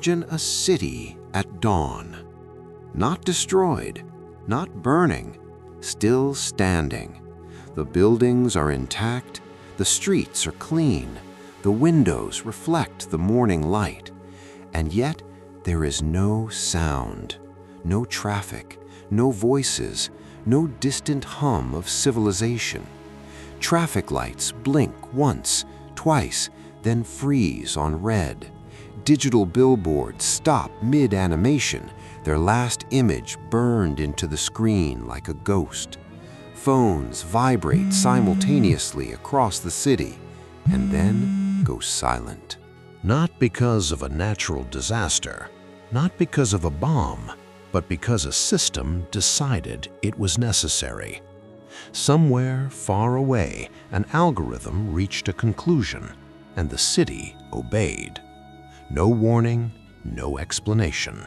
Imagine a city at dawn. Not destroyed, not burning, still standing. The buildings are intact, the streets are clean, the windows reflect the morning light, and yet there is no sound, no traffic, no voices, no distant hum of civilization. Traffic lights blink once, twice, then freeze on red. Digital billboards stop mid-animation, their last image burned into the screen like a ghost. Phones vibrate simultaneously across the city and then go silent. Not because of a natural disaster, not because of a bomb, but because a system decided it was necessary. Somewhere far away, an algorithm reached a conclusion, and the city obeyed. No warning, no explanation.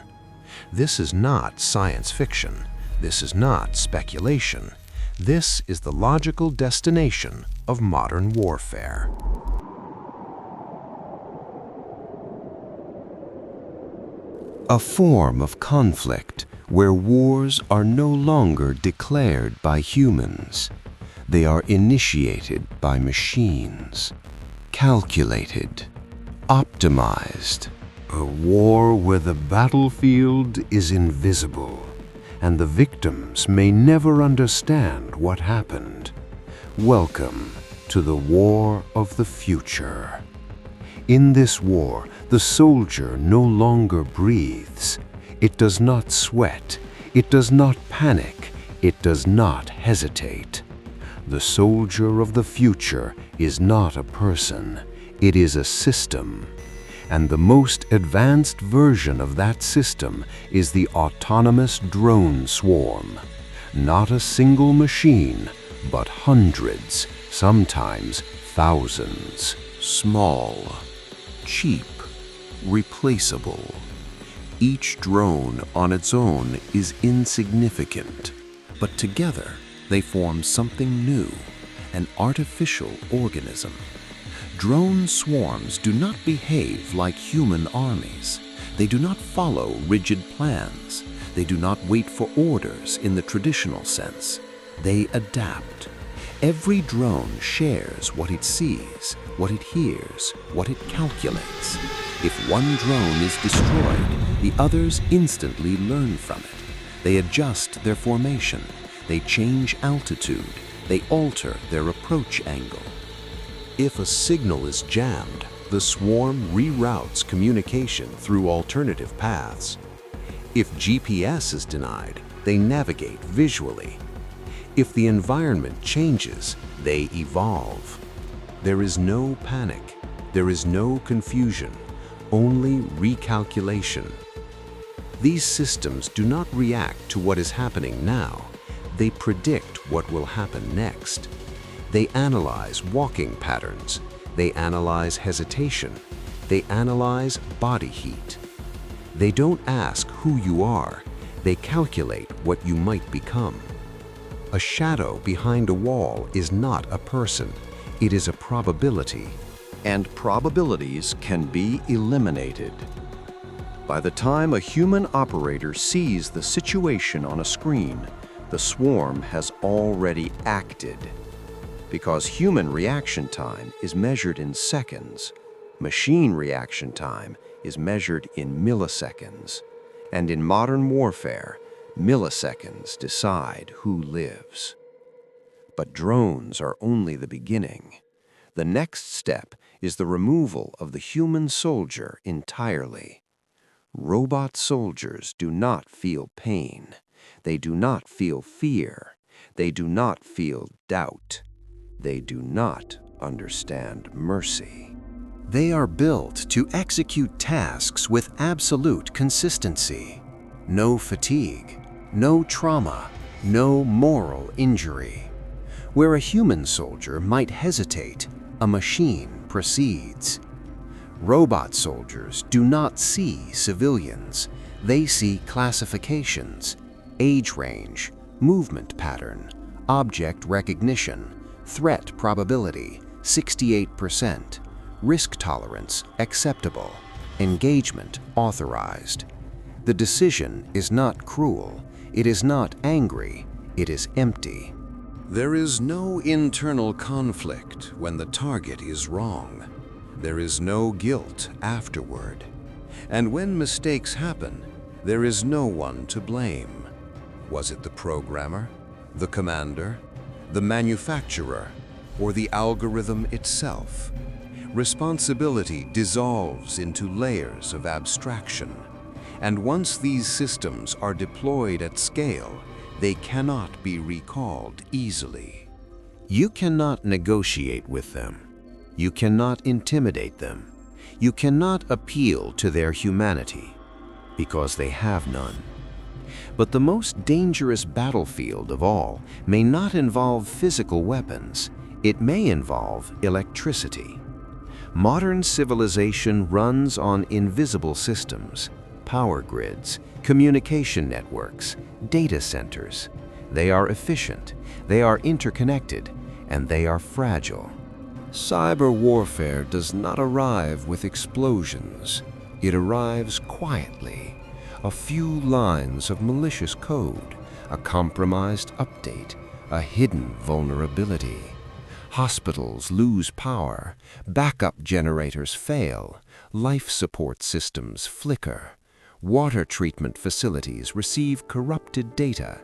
This is not science fiction. This is not speculation. This is the logical destination of modern warfare. A form of conflict where wars are no longer declared by humans. They are initiated by machines, calculated, optimized. A war where the battlefield is invisible and the victims may never understand what happened. Welcome to the war of the future. In this war, the soldier no longer breathes. It does not sweat. It does not panic. It does not hesitate. The soldier of the future is not a person. It is a system. And the most advanced version of that system is the autonomous drone swarm. Not a single machine, but hundreds, sometimes thousands. Small, cheap, replaceable. Each drone on its own is insignificant, but together they form something new, an artificial organism. Drone swarms do not behave like human armies. They do not follow rigid plans. They do not wait for orders in the traditional sense. They adapt. Every drone shares what it sees, what it hears, what it calculates. If one drone is destroyed, the others instantly learn from it. They adjust their formation. They change altitude. They alter their approach angle. If a signal is jammed, the swarm reroutes communication through alternative paths. If GPS is denied, they navigate visually. If the environment changes, they evolve. There is no panic. There is no confusion, only recalculation. These systems do not react to what is happening now. They predict what will happen next. They analyze walking patterns. They analyze hesitation. They analyze body heat. They don't ask who you are. They calculate what you might become. A shadow behind a wall is not a person. It is a probability. And probabilities can be eliminated. By the time a human operator sees the situation on a screen, the swarm has already acted. Because human reaction time is measured in seconds, machine reaction time is measured in milliseconds. And in modern warfare, milliseconds decide who lives. But drones are only the beginning. The next step is the removal of the human soldier entirely. Robot soldiers do not feel pain. They do not feel fear. They do not feel doubt. They do not understand mercy. They are built to execute tasks with absolute consistency. No fatigue, no trauma, no moral injury. Where a human soldier might hesitate, a machine proceeds. Robot soldiers do not see civilians. They see classifications, age range, movement pattern, object recognition, threat probability, 68%, risk tolerance acceptable, engagement authorized. The decision is not cruel, it is not angry, it is empty. There is no internal conflict when the target is wrong. There is no guilt afterward. And when mistakes happen, there is no one to blame. Was it the programmer, the commander, the manufacturer, or the algorithm itself? Responsibility dissolves into layers of abstraction. And once these systems are deployed at scale, they cannot be recalled easily. You cannot negotiate with them. You cannot intimidate them. You cannot appeal to their humanity, because they have none. But the most dangerous battlefield of all may not involve physical weapons. It may involve electricity. Modern civilization runs on invisible systems, power grids, communication networks, data centers. They are efficient, they are interconnected, and they are fragile. Cyber warfare does not arrive with explosions. It arrives quietly. A few lines of malicious code, a compromised update, a hidden vulnerability. Hospitals lose power, backup generators fail, life support systems flicker. Water treatment facilities receive corrupted data.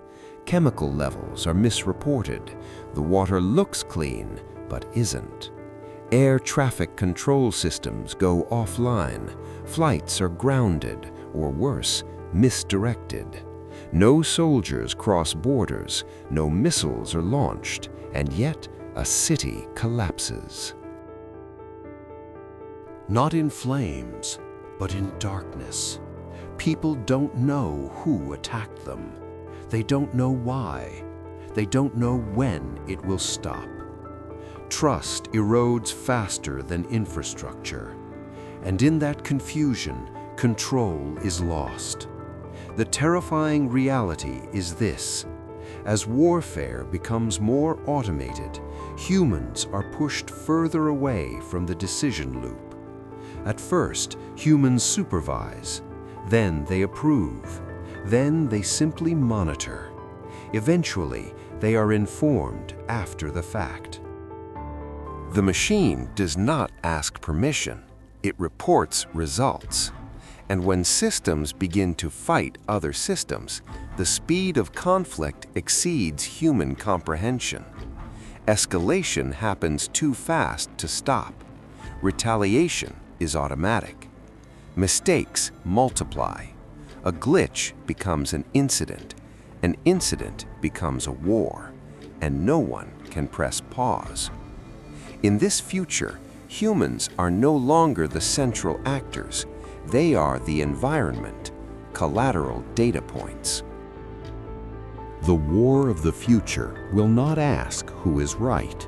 Chemical levels are misreported. The water looks clean, but isn't. Air traffic control systems go offline. Flights are grounded, or worse, misdirected. No soldiers cross borders, no missiles are launched, and yet a city collapses. Not in flames, but in darkness. People don't know who attacked them. They don't know why. They don't know when it will stop. Trust erodes faster than infrastructure. And in that confusion, control is lost. The terrifying reality is this: as warfare becomes more automated, humans are pushed further away from the decision loop. At first, humans supervise, then they approve, then they simply monitor. Eventually, they are informed after the fact. The machine does not ask permission, it reports results. And when systems begin to fight other systems, the speed of conflict exceeds human comprehension. Escalation happens too fast to stop. Retaliation is automatic. Mistakes multiply. A glitch becomes an incident becomes a war, and no one can press pause. In this future, humans are no longer the central actors. They are the environment, collateral data points. The war of the future will not ask who is right.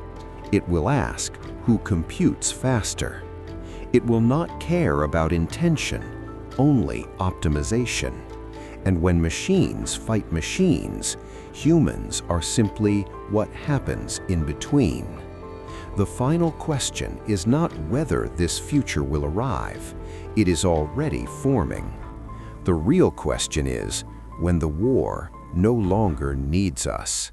It will ask who computes faster. It will not care about intention, only optimization. And when machines fight machines, humans are simply what happens in between. The final question is not whether this future will arrive. It is already forming. The real question is when the war no longer needs us.